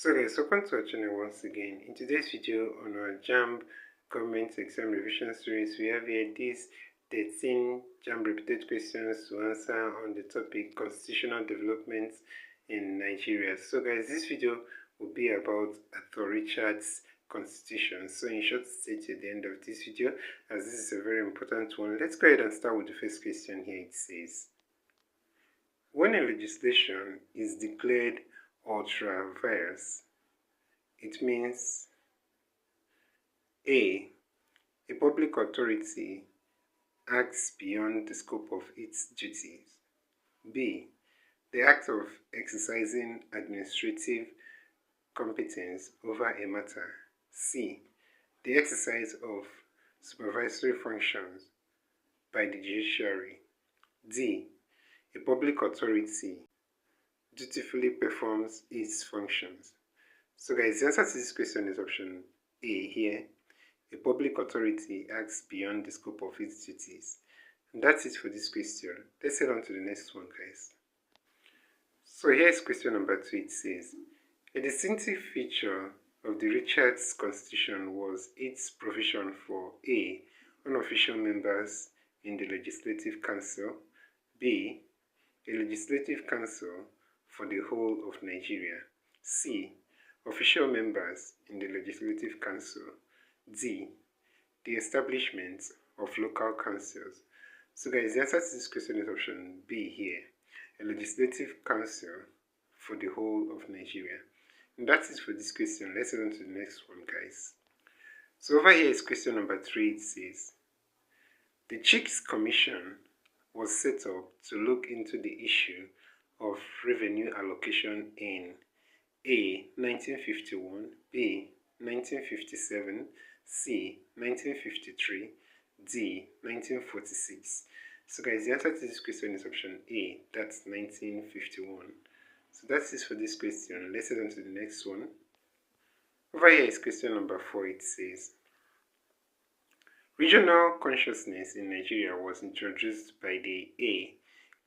So guys, welcome to our channel once again. In today's video on our JAMB Government Exam Revision Series, we have here these 13 JAMB repeated questions to answer on the topic Constitutional Developments in Nigeria. So guys, this video will be about Arthur Richard's Constitution. So in short, stay till the end of this video as this is a very important one. Let's go ahead and start with the first question here. It says, when a legislation is declared ultra vires, it means A. A public authority acts beyond the scope of its duties. B. The act of exercising administrative competence over a matter. C. The exercise of supervisory functions by the judiciary. D. A public authority dutifully performs its functions. So guys, the answer to this question is option A here. A public authority acts beyond the scope of its duties. And that's it for this question. Let's head on to the next one, guys. So here's question number 2. It says, a distinctive feature of the Richards Constitution was its provision for A. Unofficial members in the Legislative Council. B. A Legislative Council for the whole of Nigeria. C. Official members in the Legislative Council. D. The establishment of local councils. So guys, the answer to this question is option B here. A Legislative Council for the whole of Nigeria. And that's it for this question. Let's head on to the next one, guys. So over here is question number 3. It says, the Chicks Commission was set up to look into the issue of revenue allocation in A. 1951, B. 1957, C. 1953, D. 1946. So guys, the answer to this question is option A, that's 1951. So that's it for this question. Let's head on to the next one. Over here is question number 4. It says, regional consciousness in Nigeria was introduced by the A.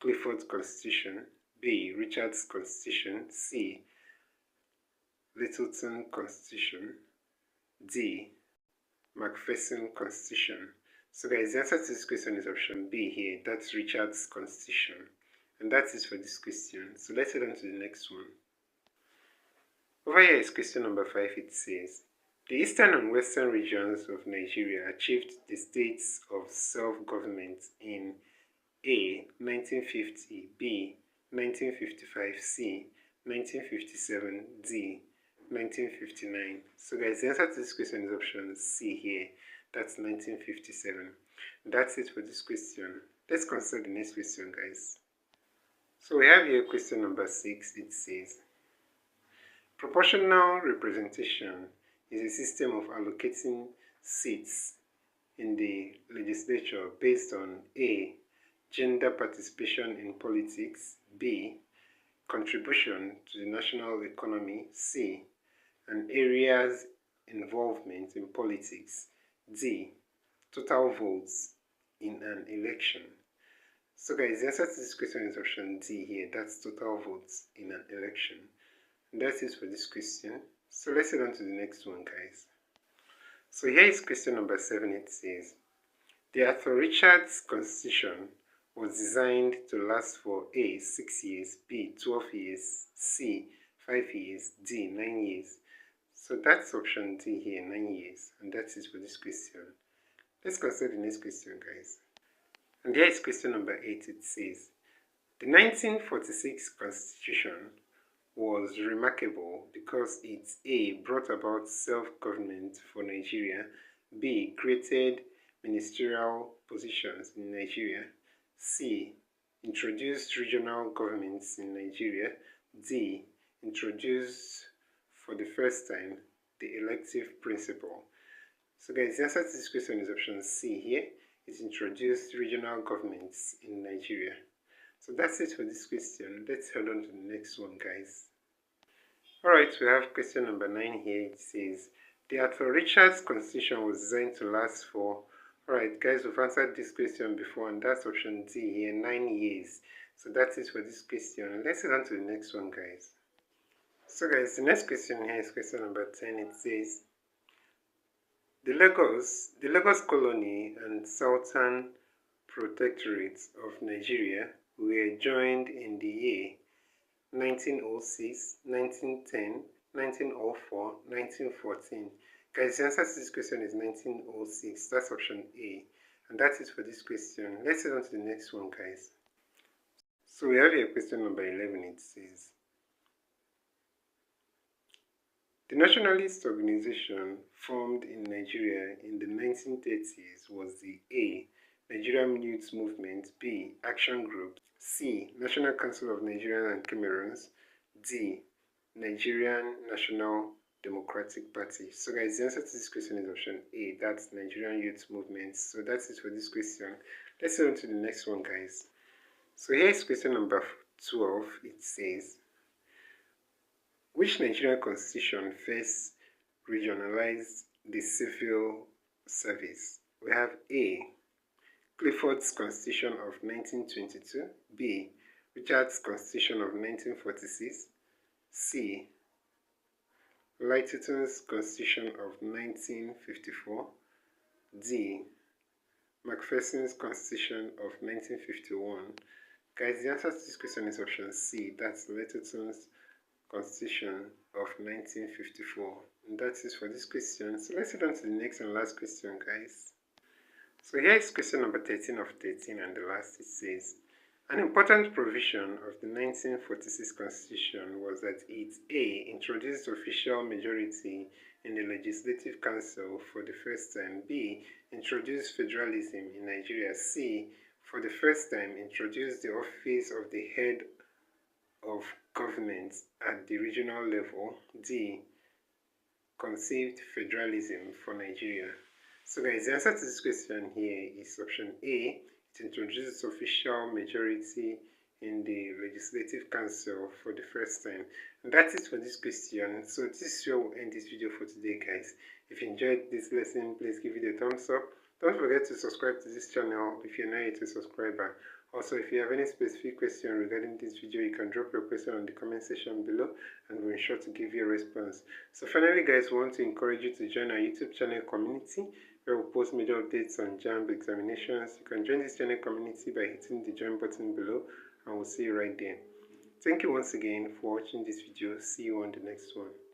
Clifford Constitution, B. Richards Constitution, C. Littleton Constitution, D. Macpherson Constitution. So guys, the answer to this question is option B here, that's Richards Constitution. And that's it for this question. So let's head on to the next one. Over here is question number 5. It says, the eastern and western regions of Nigeria achieved the states of self-government in A. 1950, B. 1955, C. 1957, D. 1959. So guys, the answer to this question is option C here, that's 1957. That's it for this question. Let's consider the next question, guys. So we have here question number 6. It says, proportional representation is a system of allocating seats in the legislature based on A. Gender participation in politics, B. Contribution to the national economy, C. An area's involvement in politics, D. Total votes in an election. So guys, the answer to this question is option D here, that's total votes in an election. And that's it for this question. So let's head on to the next one, guys. So here is question number 7. It says, the Arthur Richards Constitution was designed to last for A. 6 years, B. 12 years, C. 5 years, D. 9 years. So that's option D here, 9 years. And that's it for this question. Let's consider the next question, guys. And here is question number 8. It says, the 1946 Constitution was remarkable because it A. brought about self-government for Nigeria, B. created ministerial positions in Nigeria, C. introduced regional governments in Nigeria, D. introduced for the first time the elective principle. So guys, the answer to this question is option C here. It introduced regional governments in Nigeria. So that's it for this question. Let's head on to the next one, guys. Alright, we have question number 9 here. It says, the Arthur Richards Constitution was designed to last for... Alright guys, we've answered this question before and that's option D here, 9 years. So that's it for this question. Let's head on to the next one, guys. So guys, the next question here is question number 10. It says, the Lagos colony and Southern Protectorate of Nigeria were joined in the year 1906, 1910, 1904, 1914. Guys, the answer to this question is 1906. That's option A. And that is for this question. Let's head on to the next one, guys. So we have here question number 11. It says, the nationalist organization formed in Nigeria in the 1930s was the A. Nigerian Youth Movement, B. Action Group, C. National Council of Nigerian and Cameroons, D. Nigerian National Democratic Party. So guys, the answer to this question is option A. That's Nigerian Youth Movement. So that's it for this question. Let's go on to the next one, guys. So here is question number 12. It says, which Nigerian constitution first regionalized the civil service? We have A. Clifford's Constitution of 1922, B. Richard's Constitution of 1946, C. Littleton's Constitution of 1954, D. Macpherson's Constitution of 1951. Guys, the answer to this question is option C. That's Littleton's Constitution of 1954. And that is for this question. So let's head on to the next and last question, guys. So here is question number 13 of 13, and the last. It says, an important provision of the 1946 Constitution was that it A. introduced official majority in the Legislative Council for the first time, B. introduced federalism in Nigeria, C. for the first time introduced the office of the head of government at the regional level, D. conceived federalism for Nigeria. So guys, the answer to this question here is option A. It introduces official majority in the Legislative Council for the first time. And that's it for this question. So this is where we'll end this video for today, guys. If you enjoyed this lesson, please give it a thumbs up. Don't forget to subscribe to this channel if you're not yet a subscriber. Also, if you have any specific question regarding this video, you can drop your question on the comment section below and we'll ensure to give you a response. So finally, guys, we want to encourage you to join our YouTube channel community where we post major updates on JAMB examinations. You can join this channel community by hitting the join button below and we'll see you right there. Thank you once again for watching this video. See you on the next one.